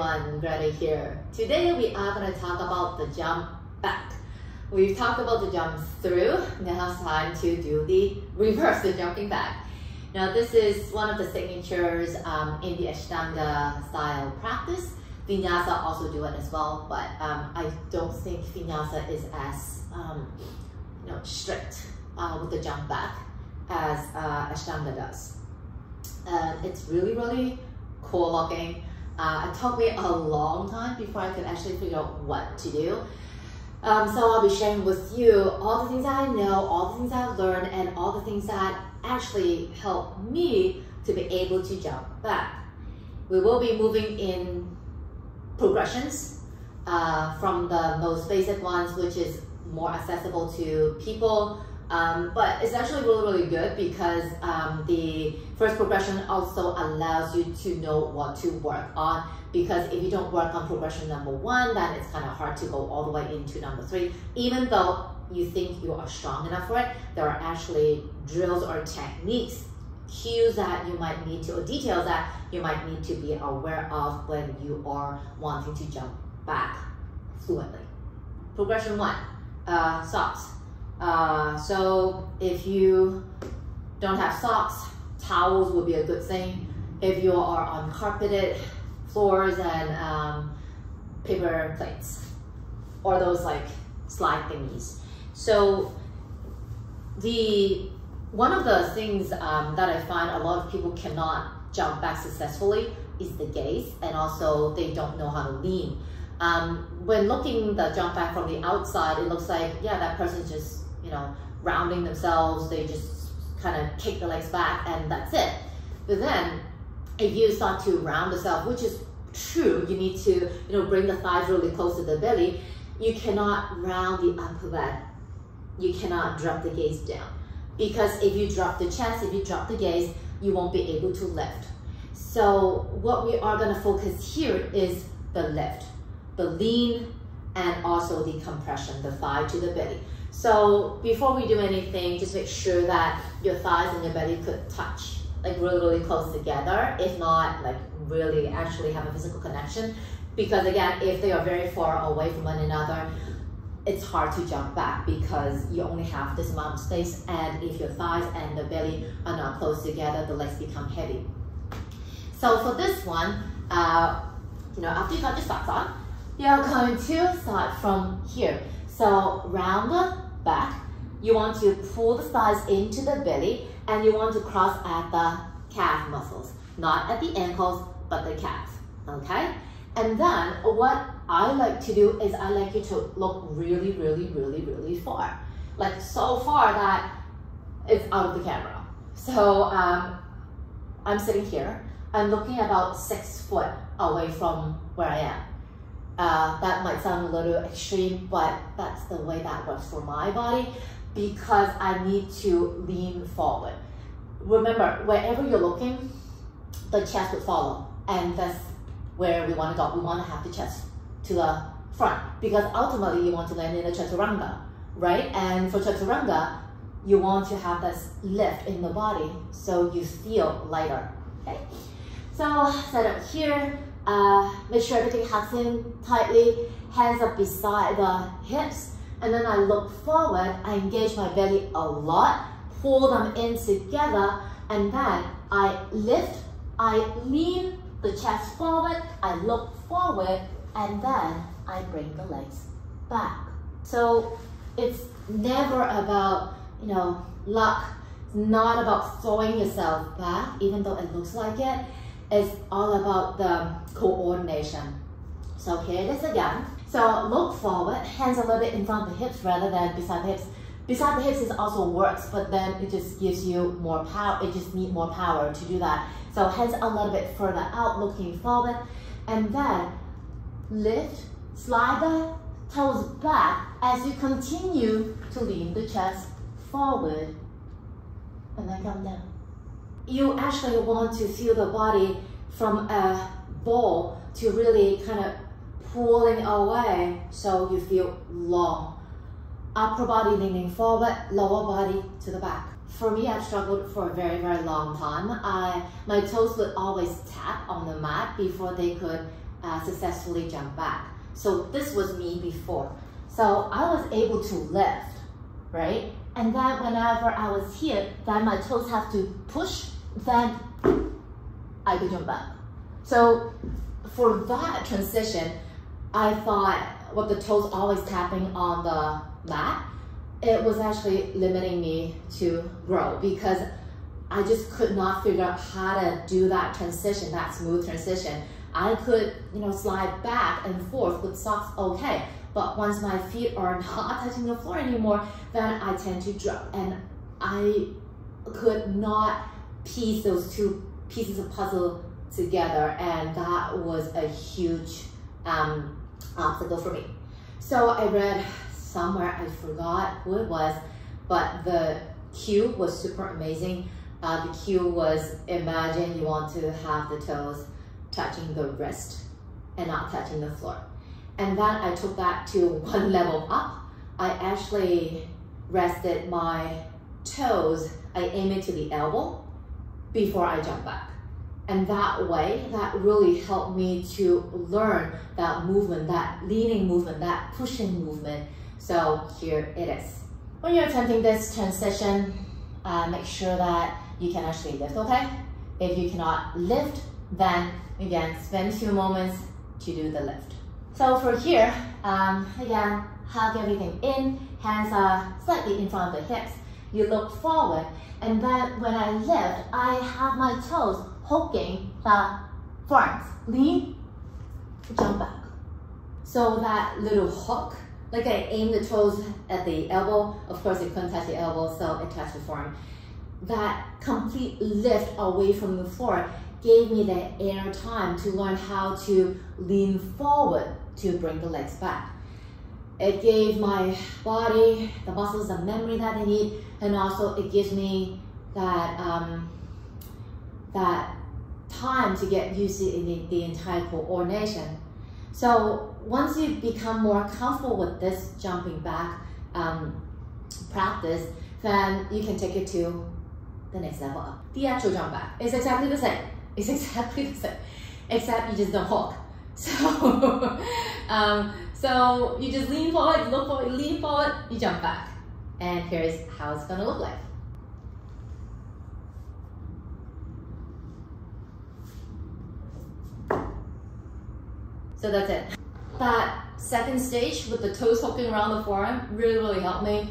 everyone, Greta here. Today we are going to talk about the jump back. We've talked about the jump through, now it's time to do the reverse, the jumping back. Now this is one of the signatures in the Ashtanga style practice. Vinyasa also do it as well, but I don't think Vinyasa is as strict with the jump back as Ashtanga does. It's really cool looking. It took me a long time before I could actually figure out what to do. So I'll be sharing with you all the things that I know, all the things that I've learned, and all the things that actually help me to be able to jump back. We will be moving in progressions from the most basic ones, which is more accessible to people. But it's actually really good because the first progression also allows you to know what to work on, because if you don't work on progression number 1, then it's kind of hard to go all the way into number 3. Even though you think you are strong enough for it, there are actually drills or techniques, cues that you might need to, or details that you might need to be aware of when you are wanting to jump back fluently. Progression 1, socks. So if you don't have socks, towels would be a good thing. If you are on carpeted floors and paper plates, or those like slide thingies. So one of the things that I find a lot of people cannot jump back successfully is the gaze, and also they don't know how to lean. When looking the jump back from the outside, it looks like, yeah, that person's just rounding themselves, they just kind of kick the legs back and that's it. But then if you start to round yourself, which is true, you need to bring the thighs really close to the belly, you cannot round the upper back, you cannot drop the gaze down, because if you drop the chest, if you drop the gaze, you won't be able to lift. So what we are going to focus here is the lift, the lean, and also the compression, the thigh to the belly. So before we do anything, just make sure that your thighs and your belly could touch like really close together. If not, like really actually have a physical connection. Because again, if they are very far away from one another, it's hard to jump back because you only have this amount of space. And if your thighs and the belly are not close together, the legs become heavy. So for this one, after you got your socks on, you're going to start from here. So round the back, you want to pull the thighs into the belly, and you want to cross at the calf muscles, not at the ankles, but the calf, okay? And then what I like to do is I like you to look really far, like so far that it's out of the camera. So I'm sitting here, I'm looking about 6 foot away from where I am. That might sound a little extreme, but that's the way that works for my body, because I need to lean forward. Remember, wherever you're looking, the chest would follow, and that's where we want to go. We want to have the chest to the front, because ultimately you want to land in a chaturanga, right? And for chaturanga, you want to have this lift in the body so you feel lighter, okay? So set up here. Make sure everything hugs in tightly, hands up beside the hips, and then I look forward, I engage my belly a lot, pull them in together, and then I lift, I lean the chest forward, I look forward, and then I bring the legs back. So it's never about, luck. It's not about throwing yourself back, even though it looks like it. It's all about the coordination. So here it is again. So look forward, hands a little bit in front of the hips rather than beside the hips. Beside the hips is also works, but then it just gives you more power. It just needs more power to do that. So hands a little bit further out, looking forward, and then lift, slide the toes back as you continue to lean the chest forward, and then come down. You actually want to feel the body from a ball to really kind of pulling away so you feel long. Upper body leaning forward, lower body to the back. For me, I've struggled for a very long time. My toes would always tap on the mat before they could successfully jump back. So this was me before. So I was able to lift, right? And then whenever I was here, then my toes have to push, then I could jump back. So for that transition, I thought with the toes always tapping on the mat, it was actually limiting me to grow because I just could not figure out how to do that transition, that smooth transition. I could, slide back and forth with socks, okay. But once my feet are not touching the floor anymore, then I tend to drop. And I could not piece those two pieces of puzzle together. And that was a huge obstacle for me. So I read somewhere, I forgot who it was, but the cue was super amazing. The cue was, imagine you want to have the toes touching the wrist and not touching the floor. And then I took that to one level up. I actually rested my toes, I aim it to the elbow before I jump back. And that way, that really helped me to learn that movement, that leaning movement, that pushing movement. So here it is. When you're attempting this transition, make sure that you can actually lift, okay? If you cannot lift, then again, spend a few moments to do the lift. So for here, again, hug everything in, hands are slightly in front of the hips. You look forward, and then when I lift, I have my toes hooking the forearms. Lean, jump back. So that little hook, like I aim the toes at the elbow, of course it couldn't touch the elbow, so it touched the forearm. That complete lift away from the floor gave me the air time to learn how to lean forward to bring the legs back. It gave my body, the muscles, the memory that they need, and also it gives me that, that time to get used to the entire coordination. So once you become more comfortable with this jumping back practice, then you can take it to the next level up. The actual jump back is exactly the same. It's exactly the same, except you just don't hook. So, so you just lean forward, you look forward, lean forward, you jump back. And here's how it's gonna look like. So that's it. That second stage with the toes hooking around the forearm really helped me.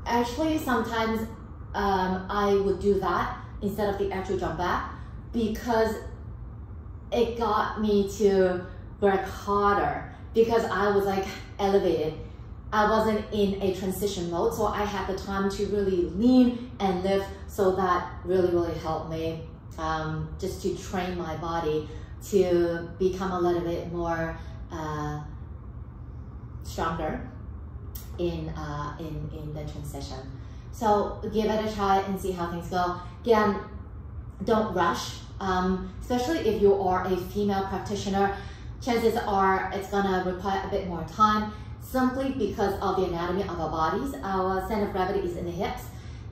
Actually, sometimes I would do that instead of the actual jump back because it got me to work harder because I was like elevated. I wasn't in a transition mode, so I had the time to really lean and lift, so that really helped me just to train my body to become a little bit more stronger in the transition. So give it a try and see how things go. Again, don't rush, especially if you are a female practitioner. Chances are it's gonna require a bit more time simply because of the anatomy of our bodies. Our center of gravity is in the hips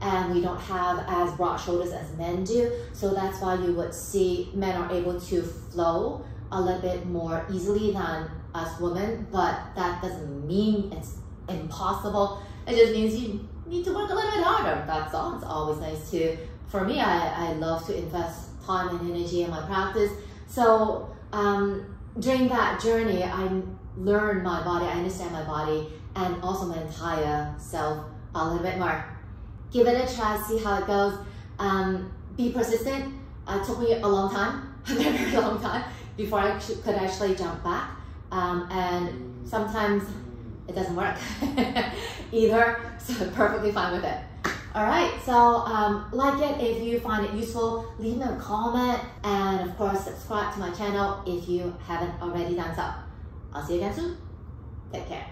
and we don't have as broad shoulders as men do. So that's why you would see men are able to flow a little bit more easily than us women, but that doesn't mean it's impossible. It just means you need to work a little bit harder. That's all. It's always nice to, for me, I love to invest time and energy in my practice. So during that journey, I learned my body, I understand my body, and also my entire self a little bit more. Give it a try, see how it goes. Be persistent. It took me a long time, a very long time, before I could actually jump back. And sometimes it doesn't work either, so perfectly fine with it. All right, so like it if you find it useful, leave me a comment, and of course subscribe to my channel if you haven't already done so. I'll see you again soon. Take care.